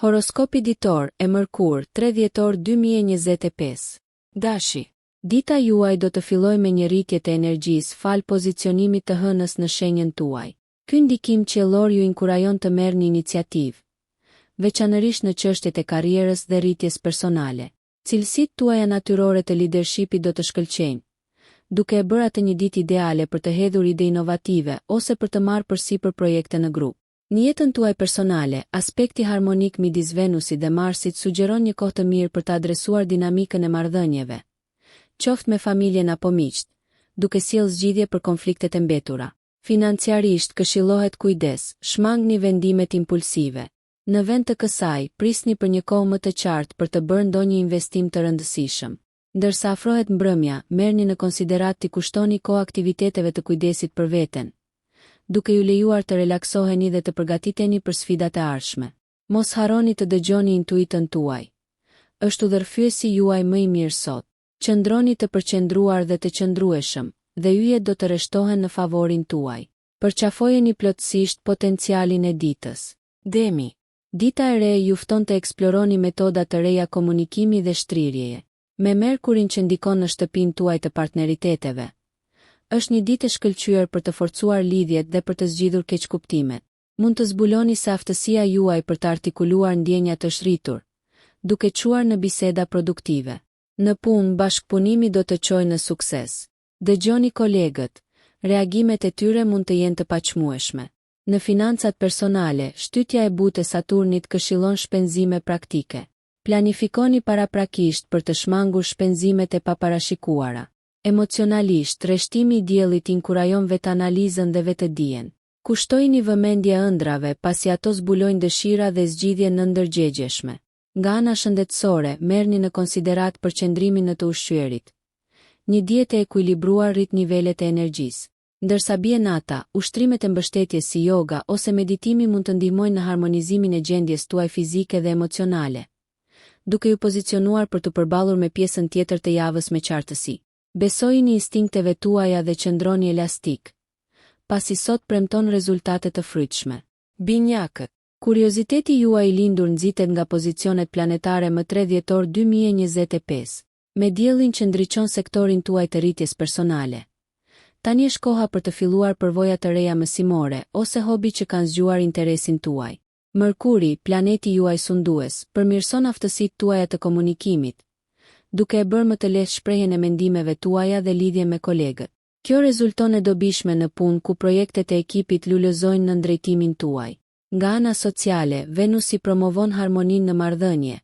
Horoskopi ditor e Mërkur, 3 dhjetor 2025. Dashi. Dita juaj do të filloj me një rritje të energjisë fal pozicionimit të hënës në shenjën tuaj. Ky ndikim qiellor ju inkurajon të merrni iniciativë, veçanërisht në çështjet e karrierës dhe rritjes personale. Cilësitë tuaja natyrore të leadershipit do të shkëlqejnë, duke e bërë atë një ditë ideale për të hedhur ide inovative ose për të marrë përsipër projekte në grup. Në jetën tuaj personale, aspekti harmonik midis Venusit dhe Marsit sugjeron një kohë të mirë për të adresuar dinamikën e marrëdhënieve, qoftë me familjen apo miqt, duke sjellë zgjidhje për konfliktet e mbetura. Financiarisht këshillohet kujdes, shmangni vendimet impulsive. Në vend të kësaj, prisni për një kohë më të qartë për të bërë ndonjë investim të rëndësishëm. Ndërsa afrohet mbrëmja, merrni në konsiderat të kushtoni kohë aktiviteteve të kujdesit për veten, duke ju lejuar të relaksoheni dhe të përgatiteni për sfidat e ardhshme. Mos harroni të dëgjoni intuitën tuaj. Është udhërfyesi juaj më i mirë sot. Qëndroni të përqendruar dhe të qëndrueshëm, dhe yjet do të rreshtohen në favorin tuaj. Përqafojeni plotësisht potencialin e ditës. Demi. Dita e re ju fton të eksploroni metoda të reja komunikimi dhe shtrirjeje. Me Merkurin që ndikon në shtëpinë tuaj të partneriteteve, është një ditë e shkëlqyer për të forcuar lidhjet dhe për të zgjidhur keqkuptimet. Mund të zbuloni se aftësia juaj për të artikuluar ndjenja të shritur, duke çuar në biseda produktive. Në punë, bashkëpunimi do të çojë në sukses. Dëgjoni kolegët, reagimet e tyre mund të jenë të paqmueshme. Në financat personale, shtytja e butë e Saturnit këshillon shpenzime praktike. Planifikoni paraprakisht për të shmangur shpenzimet e paparashikuara. Emocionalisht, rreshtimi i diellit inkurajon vetanalizën dhe vetëdijen. Kushtojini vëmendje ëndrave pasi ato zbulojnë dëshira dhe zgjidhje në ndërgjegjeshme. Nga ana shëndetësore, merrni në konsiderat përqendrimin në të ushqyerit. Një dietë e ekuilibruar rrit nivelet e energjisë. Ndërsa bie nata, ushtrimet e mbështetjes si yoga ose meditimi mund të ndihmojnë në harmonizimin e gjendjes tuaj fizike dhe emocionale, duke ju pozicionuar për të përballur me pjesën tjetër të javës me qartësi. Besojini instinkteve tuaja dhe qëndroni elastik, pasi sot premton rezultate të frytshme. Binjakët. Kurioziteti juaj i lindur nxitet nga pozicionet planetare më 3 dhjetor 2025, me diellin që ndriçon sektorin tuaj të rritjes personale. Tani është koha për të filluar përvoja të reja mësimore ose hobi që kanë zgjuar interesin tuaj. Mërkuri, planeti juaj sundues, përmirëson aftësitë tuaja të komunikimit, duke e bërë më të lehtë shprehjen e mendimeve tuaja dhe lidhje me kolegët. Kjo rezulton e dobishme në punë ku projektet e ekipit lulëzojnë në drejtimin tuaj. Nga ana sociale, Venusi promovon harmoninë në marrëdhënie,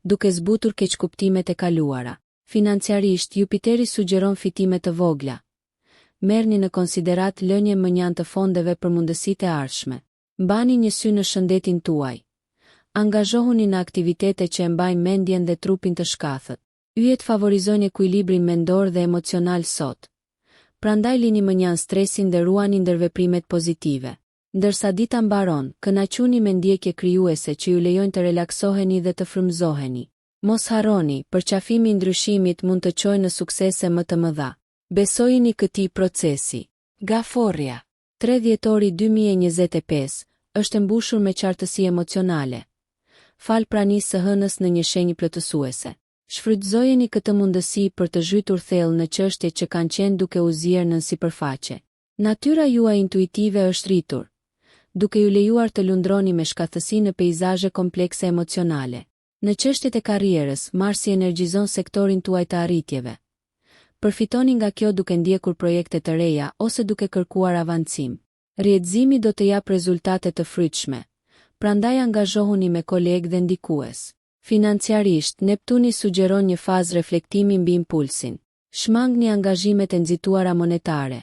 duke zbutur keqkuptimet e kaluara. Financiarisht, Jupiteri sugjeron fitime të vogla. Merrni në konsiderat lënje mënjan të fondeve për mundësitë e ardhshme. Mbani një sy në shëndetin tuaj. Angazhohuni në aktivitete që e mbajnë mendjen dhe trupin të shkathët. Yjet favorizojnë ekuilibrin mendor dhe emocional sot. Prandaj lini mënjan stresin dhe ruani ndërveprimet pozitive. Ndërsa dita mbaron, kënaquni me ndjekje krijuese që ju lejojnë të relaksoheni dhe të frymëzoheni. Mos harroni, përqafimi i ndryshimit mund të çojë në suksese më të mëdha. Besojini këtij procesi. Gaforria. 3 dhjetori 2025 është mbushur me qartësi emocionale. Fal pranisë së hënës në një shenjë plotësuese. Shfrytëzojeni këtë mundësi për të zhytur thellë në çështjet që kanë qenë duke u zier nën sipërfaqe. Natyra juaj intuitive është rritur, duke ju lejuar të lundroni me shkathësi në peizazhe komplekse emocionale. Në çështjet e karrierës, Marsi energjizon sektorin tuaj të arritjeve. Përfitoni nga kjo duke ndjekur projekte të reja ose duke kërkuar avancim. Rrjedhëzimi do të japë rezultate të frytshme, prandaj angazhohuni me kolegë dhe ndikues. Financiarisht, Neptuni sugjeron një fazë reflektimi mbi impulsin. Shmangni angazhimet e nxituara monetare.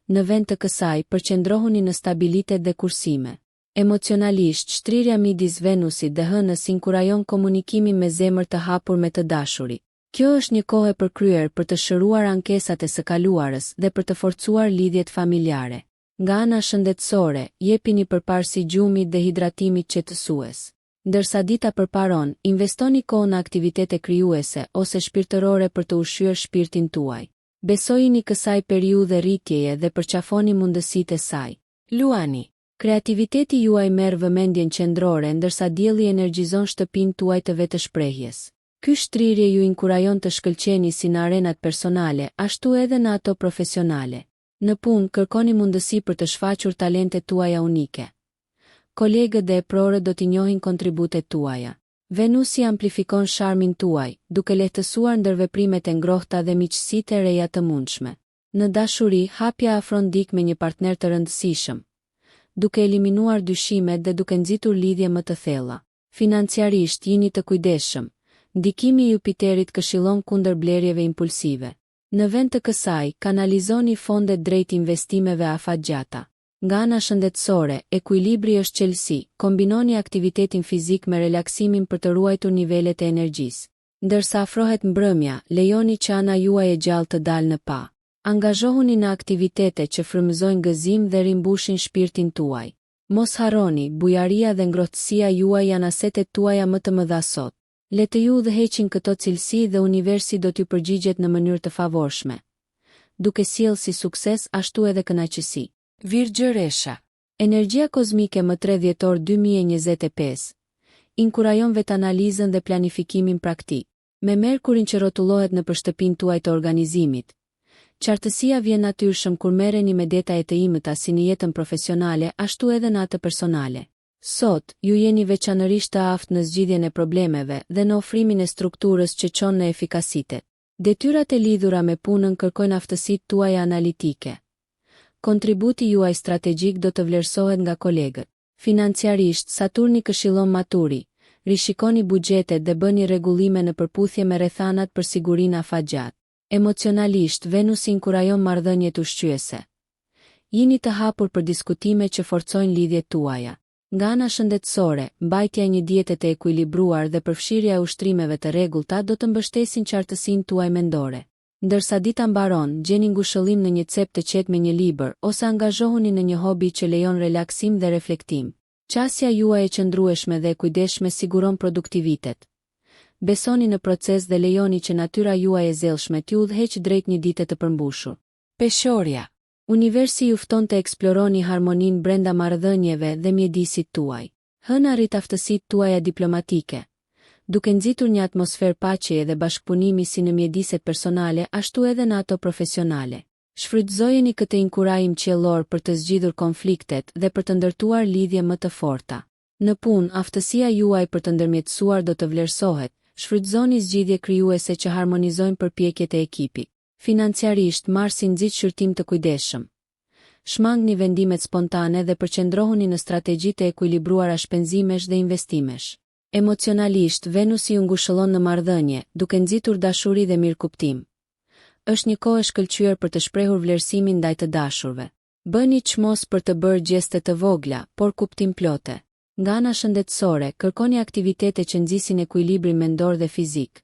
Në vend të kësaj, përqendrohuni në stabilitet dhe kursime. Emocionalisht, shtrirja midis Venusit dhe hënës inkurajon komunikimin me zemër të hapur me të dashurit. Kjo është një kohë e përkryer për të shëruar ankesat e së kaluarës dhe për të forcuar lidhjet familjare. Nga ana shëndetësore, jepini përparësi gjumit dhe hidratimit qetësues. Ndërsa dita përparon, investoni kohë në aktivitete krijuese ose shpirtërore për të ushqyer shpirtin tuaj. Besojini kësaj periudhe rritjeje dhe përqafoni mundësitë e saj. Luani. Kreativiteti juaj merr vëmendjen qendrore ndërsa dielli energjizon shtëpinë tuaj të vetëshprehjes. Ky shtrirje ju inkurajon të shkëlqeni si në arenat personale, ashtu edhe në ato profesionale. Në punë kërkoni mundësi për të shfaqur talentet tuaja unike. Kolegët dhe eprorët do t'i njohin kontributet tuaja. Venusi amplifikon sharmin tuaj, duke lehtësuar ndërveprimet e ngrohta dhe miqësitë e reja të mundshme. Në dashuri, hapja afron dik me një partner të rëndësishëm, duke eliminuar dyshimet dhe duke nxitur lidhje më të thella. Financiarisht jini të kujdesshëm. Ndikimi i Jupiterit këshillon kundër blerjeve impulsive. Në vend të kësaj, kanalizoni fondet drejt investimeve afatgjata. Nga ana shëndetësore, ekuilibri është qelësi, kombinoni aktivitetin fizik me relaksimin për të ruajtur nivelet e energjisë. Ndërsa afrohet mbrëmja, lejoni që ana juaj e gjallë të dalë në pa. Angazhohuni në aktivitete që frymëzojnë gëzim dhe rimbushin shpirtin tuaj. Mos harroni, bujaria dhe ngrohtësia juaj janë asetet tuaja më të mëdha sot. Le të ju udhëheqin këto cilësi dhe universi do t'ju përgjigjet në mënyrë të favorshme, duke sjellë si sukses ashtu edhe kënaqësi. Virgjëresha. Energjia kozmike më 3 dhjetor 2025 inkurajon vetanalizën dhe planifikimin praktik. Me Merkurin që rrotullohet në shtëpinë tuaj të organizimit, qartësia vjen natyrshëm kur merreni me detajet të imëta si në jetën profesionale ashtu edhe në atë personale. Sot, ju jeni veçanërisht të aftë në zgjidhjen e problemeve dhe në ofrimin e strukturës që çon në efikasitet. Detyrat e lidhura me punën kërkojnë aftësitë tuaja analitike. Kontributi juaj strategjik do të vlerësohet nga kolegët. Financiarisht, Saturni këshillon maturi, rishikoni buxhetet dhe bëni rregullime në përputhje me rrethanat për sigurinë afatgjat. Emocionalisht, Venusi inkurajon marrëdhëniet ushqyese. Jini të hapur për diskutime që forcojnë lidhjet tuaja. Nga ana shëndetësore, mbajtja e një diete të ekuilibruar dhe përfshirja e ushtrimeve të rregullta do të mbështesin qartësinë tuaj mendore. Ndërsa dita mbaron, gjeni ngushëllim në një cep të qetë me një libër ose angazhohuni në një hobi që lejon relaksim dhe reflektim. Qasja juaj e qëndrueshme dhe e kujdesshme siguron produktivitet. Besoni në proces dhe lejoni që natyra juaj e zellshme t'ju udhëheqë drejt një dite të përmbushur. Peshorja. Universi ju fton të eksploroni harmoninë brenda marrëdhënieve dhe mjedisit tuaj. Hëna arrit aftësitë tuaja diplomatike, duke nxitur një atmosferë paqeje dhe bashkëpunimi si në mjediset personale ashtu edhe në ato profesionale. Shfrytëzojeni këtë inkurajim qiellor për të zgjidhur konfliktet dhe për të ndërtuar lidhje më të forta. Në punë, aftësia juaj për të ndërmjetësuar do të vlerësohet. Shfrytëzoni zgjidhje krijuese që harmonizojnë përpjekjet e ekipit. Financiarisht, Marsi nxit shërtim të kujdesshëm. Shmangni vendimet spontane dhe përqendrohuni në strategji të ekuilibruara shpenzimesh dhe investimesh. Emocionalisht, Venusi ju ngushëllon në marrëdhënie, duke nxitur dashuri dhe mirëkuptim. Është një kohë e shkëlqyer për të shprehur vlerësimin ndaj të dashurve. Bëni çmos për të bërë gjeste të vogla, por kuptimplote. Nga ana shëndetësore, kërkoni aktivitete që nxisin ekuilibrin mendor dhe fizik.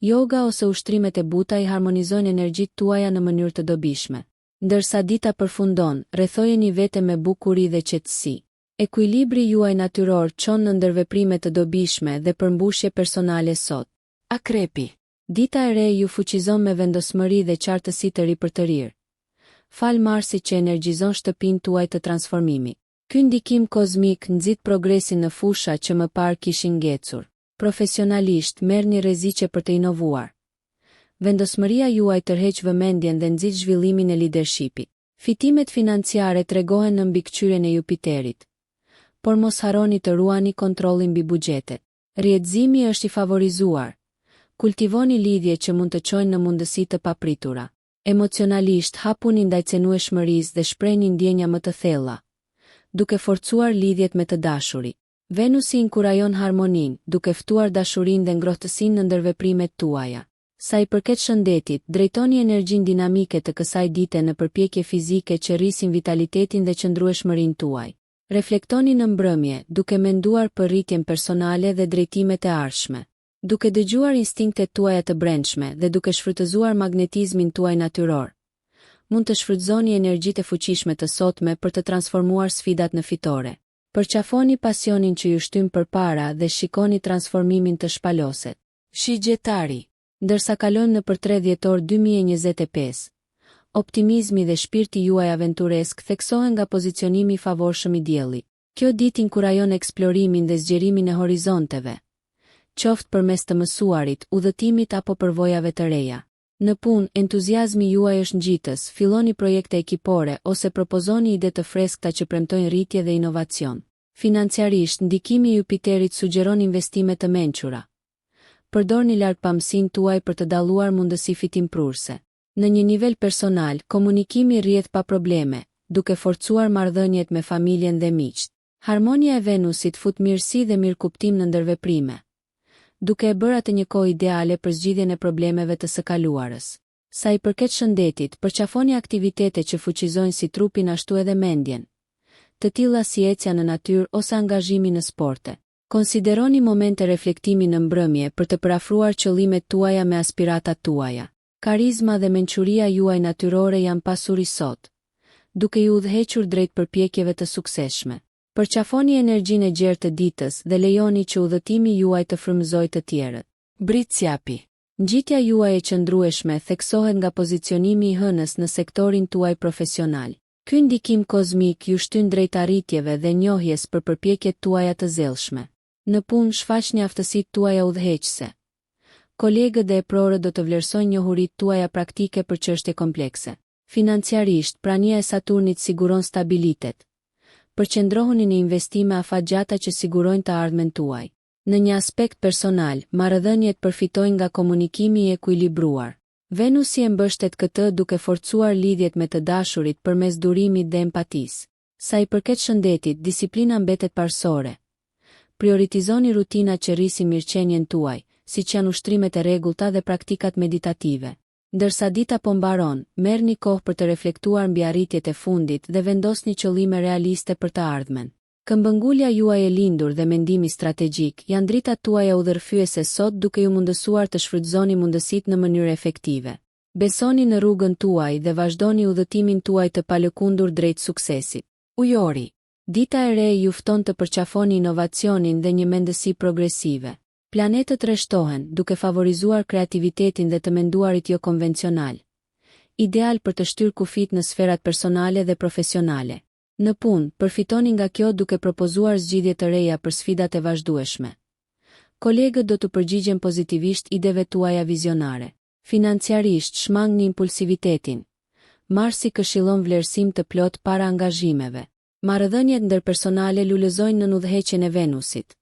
Yoga ose ushtrimet e buta i harmonizojnë energjitë tuaja në mënyrë të dobishme. Ndërsa dita përfundon, rrethojeni vete me bukuri dhe qetësi. Ekuilibri juaj natyror çon në ndërveprime të dobishme dhe përmbushje personale sot. Akrepi. Dita e re ju fuqizon me vendosmëri dhe qartësi të ri për të rirë. Fal Marsit që energjizon shtëpinë tuaj të transformimit. Ky ndikim kozmik nxit progresin në fusha që më parë kishin ngecur. Profesionalisht, merrni rreziqe për të inovuar. Vendosmëria juaj tërheq vëmendjen dhe nxit zhvillimin e leadershipit. Fitimet financiare tregohen në mbikëqyrjen e Jupiterit. Por mos harroni të ruani kontrollin mbi buxhetet. Rrjedhimi është i favorizuar. Kultivoni lidhje që mund të çojnë në mundësi të papritura. Emocionalisht, hapuni ndaj cenueshmërisë dhe shprehni ndjenja më të thella, duke forcuar lidhjet me të dashurit. Venusi inkurajon harmoninë, duke ftuar dashurinë dhe ngrohtësinë në ndërveprimet tuaja. Sa i përket shëndetit, drejtoni energjinë dinamike të kësaj dite në përpjekje fizike që rrisin vitalitetin dhe qëndrueshmërinë tuaj. Reflektoni në mbrëmje, duke menduar për rritjen personale dhe drejtimet e ardhshme. Duke dëgjuar instinktet tuaja të brendshme dhe duke shfrytëzuar magnetizmin tuaj natyror, mund të shfrytëzoni energjitë e fuqishme të sotme për të transformuar sfidat në fitore. Përqafoni pasionin që ju shtyn përpara dhe shikoni transformimin të shpaloset. Shigjetari. Ndërsa kalojmë në për 3 dhjetor 2025, optimizmi dhe shpirti juaj aventuresk theksohen nga pozicionimi i favorshëm i diellit. Kjo ditë inkurajon eksplorimin dhe zgjerimin e horizonteve, qoftë përmes të mësuarit, udhëtimit apo përvojave të reja. Në punë, entuziazmi juaj është ngjitës, filloni projekte ekipore ose propozoni ide të freskëta që premtojnë rritje dhe inovacion. Financiarisht, ndikimi i Jupiterit sugjeron investime të mençura. Përdorni lartpamësinë tuaj për të dalluar mundësi fitimprurse. Në një nivel personal, komunikimi rrjedh pa probleme, duke forcuar marrëdhëniet me familjen dhe miqt. Harmonia e Venusit fut mirësi dhe mirëkuptim në ndërveprime, duke e bërë atë një kohë ideale për zgjidhjen e problemeve të së kaluarës. Sa i përket shëndetit, përqafoni aktivitete që fuqizojnë si trupin ashtu edhe mendjen, të tilla si ecja në natyrë ose angazhimi në sporte. Konsideroni momente reflektimi në mbrëmje për të përafruar qëllimet tuaja me aspiratat tuaja. Karizma dhe mençuria juaj natyrore janë pasuri sot, duke ju udhëhequr drejt përpjekjeve të suksesshme. Përqafoni energjinë e gjerë të ditës dhe lejoni që udhëtimi juaj të frymëzojë të tjerët. Britsjapi. Ngjitja juaj e qëndrueshme theksohet nga pozicionimi i hënës në sektorin tuaj profesional. Ky ndikim kozmik ju shtyn drejt arritjeve dhe njohjes për përpjekjet tuaja të zellshme. Në punë shfaqni aftësitë tuaja udhëheqëse. Kolegët dhe eprorët do të vlerësojnë njohuritë tuaja praktike për çështje komplekse. Financiarisht, prania e Saturnit siguron stabilitet. Përqendrohuni në investime afatgjata që sigurojnë të ardhmen tuaj. Në një aspekt personal, marrëdhëniet përfitojnë nga komunikimi i ekuilibruar. Venusi e mbështet këtë duke forcuar lidhjet me të dashurit përmes durimit dhe empatisë. Sa i përket shëndetit, disiplina mbetet parsorë. Prioritizoni rutina që rrisin mirëqenien tuaj, siç janë ushtrimet e rregullta dhe praktikat meditative. Ndërsa dita po mbaron, merrni kohë për të reflektuar mbi arritjet e fundit dhe vendosni qëllime realiste për të ardhmen. Këmbëngulja juaj e lindur dhe mendimi strategjik janë dritat tuaja udhërfyese sot duke ju mundësuar të shfrytëzoni mundësitë në mënyrë efektive. Besoni në rrugën tuaj dhe vazhdoni udhëtimin tuaj të palëkundur drejt suksesit. Ujori. Dita e re ju fton të përqafoni inovacionin dhe një mendësi progresive. Planetët rreshtohen, duke favorizuar kreativitetin dhe të menduarit jo konvencional. Ideal për të shtyrë kufit në sferat personale dhe profesionale. Në punë, përfitoni nga kjo duke propozuar zgjidhje të reja për sfidat e vazhdueshme. Kolegët do të përgjigjen pozitivisht ideve tuaja vizionare. Financiarisht, shmangni impulsivitetin. Marsi këshillon vlerësim të plot para angazhimeve. Marrëdhëniet ndërpersonale lulëzojnë në udhëheqjen e Venusit.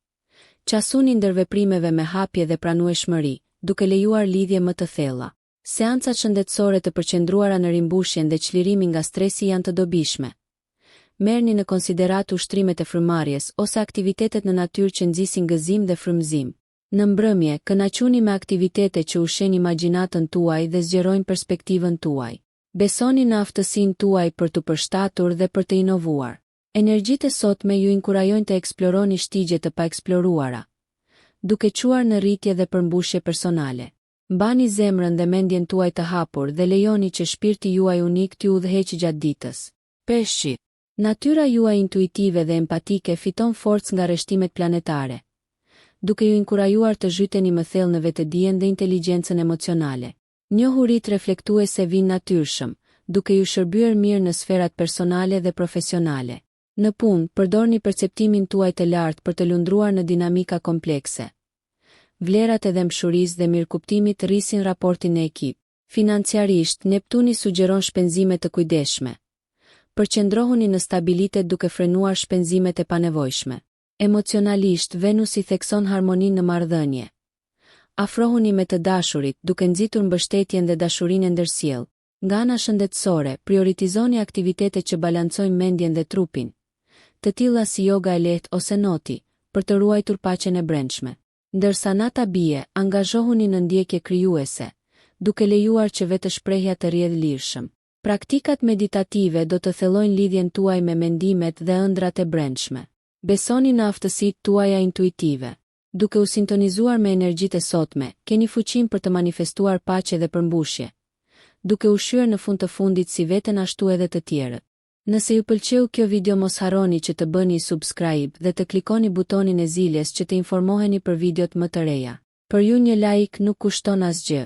Qasuni ndërveprimeve me hapje dhe pranueshmëri, duke lejuar lidhje më të thella. Seancat shëndetësore të përqendruara në rimbushjen dhe çlirimin nga stresi janë të dobishme. Merrni në konsiderat ushtrimet e frymëmarrjes ose aktivitetet në natyrë që nxisin gëzim dhe frymëzim. Në mbrëmje, kënaquni me aktivitete që ushqejnë imagjinatën tuaj dhe zgjerojnë perspektivën tuaj. Besoni në aftësinë tuaj për të përshtatur dhe për të inovuar. Energjitë e sotme ju inkurajojnë të eksploroni shtigje të paeksploruara, duke quar në rritje dhe përmbushje personale. Mbani zemrën dhe mendjen tuaj të hapur dhe lejoni që shpirti juaj unik t'ju udhëheqë gjatë ditës. Peshqit. Natyra juaj intuitive dhe empatike fiton forcë nga rreshtimet planetare, duke ju inkurajuar të zhyteni më thellë në vetëdijen dhe inteligjencën emocionale. Njohuritë reflektuese vijnë natyrshëm, duke ju shërbyer mirë në sferat personale dhe profesionale. Në punë, përdorni perceptimin tuaj të lartë për të lundruar në dinamika komplekse. Vlerat e dëmshurisë dhe mirëkuptimit rrisin raportin në ekip. Financiarisht, Neptuni sugjeron shpenzime të kujdesshme. Përqendrohuni në stabilitet duke frenuar shpenzimet e panevojshme. Emocionalisht, Venusi thekson harmoninë në marrëdhënie. Afrohuni me të dashurit duke nxitur mbështetjen dhe dashurinë ndërsjellë. Nga ana shëndetësore, prioritizoni aktivitete që balancojnë mendjen dhe trupin, të tilla si yoga e lehtë ose noti, për të ruajtur paqen e brendshme. Ndërsa nata bie, angazhohuni në ndjekje krijuese, duke lejuar që vetëshprehja të rrjedhë lirshëm. Praktikat meditative do të thellojnë lidhjen tuaj me mendimet dhe ëndrat e brendshme. Besoni në aftësitë tuaja intuitive. Duke u sintonizuar me energjitë e sotme, keni fuqinë për të manifestuar paqe dhe përmbushje, duke u shyer në fund të fundit si veten ashtu edhe të tjerët. Nëse ju pëlqeu kjo video mos harroni që të bëni subscribe dhe të klikoni butonin e ziljes që të informoheni për videot më të reja. Për ju një like nuk kushton asgjë.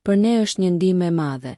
Për ne është një ndihmë e madhe.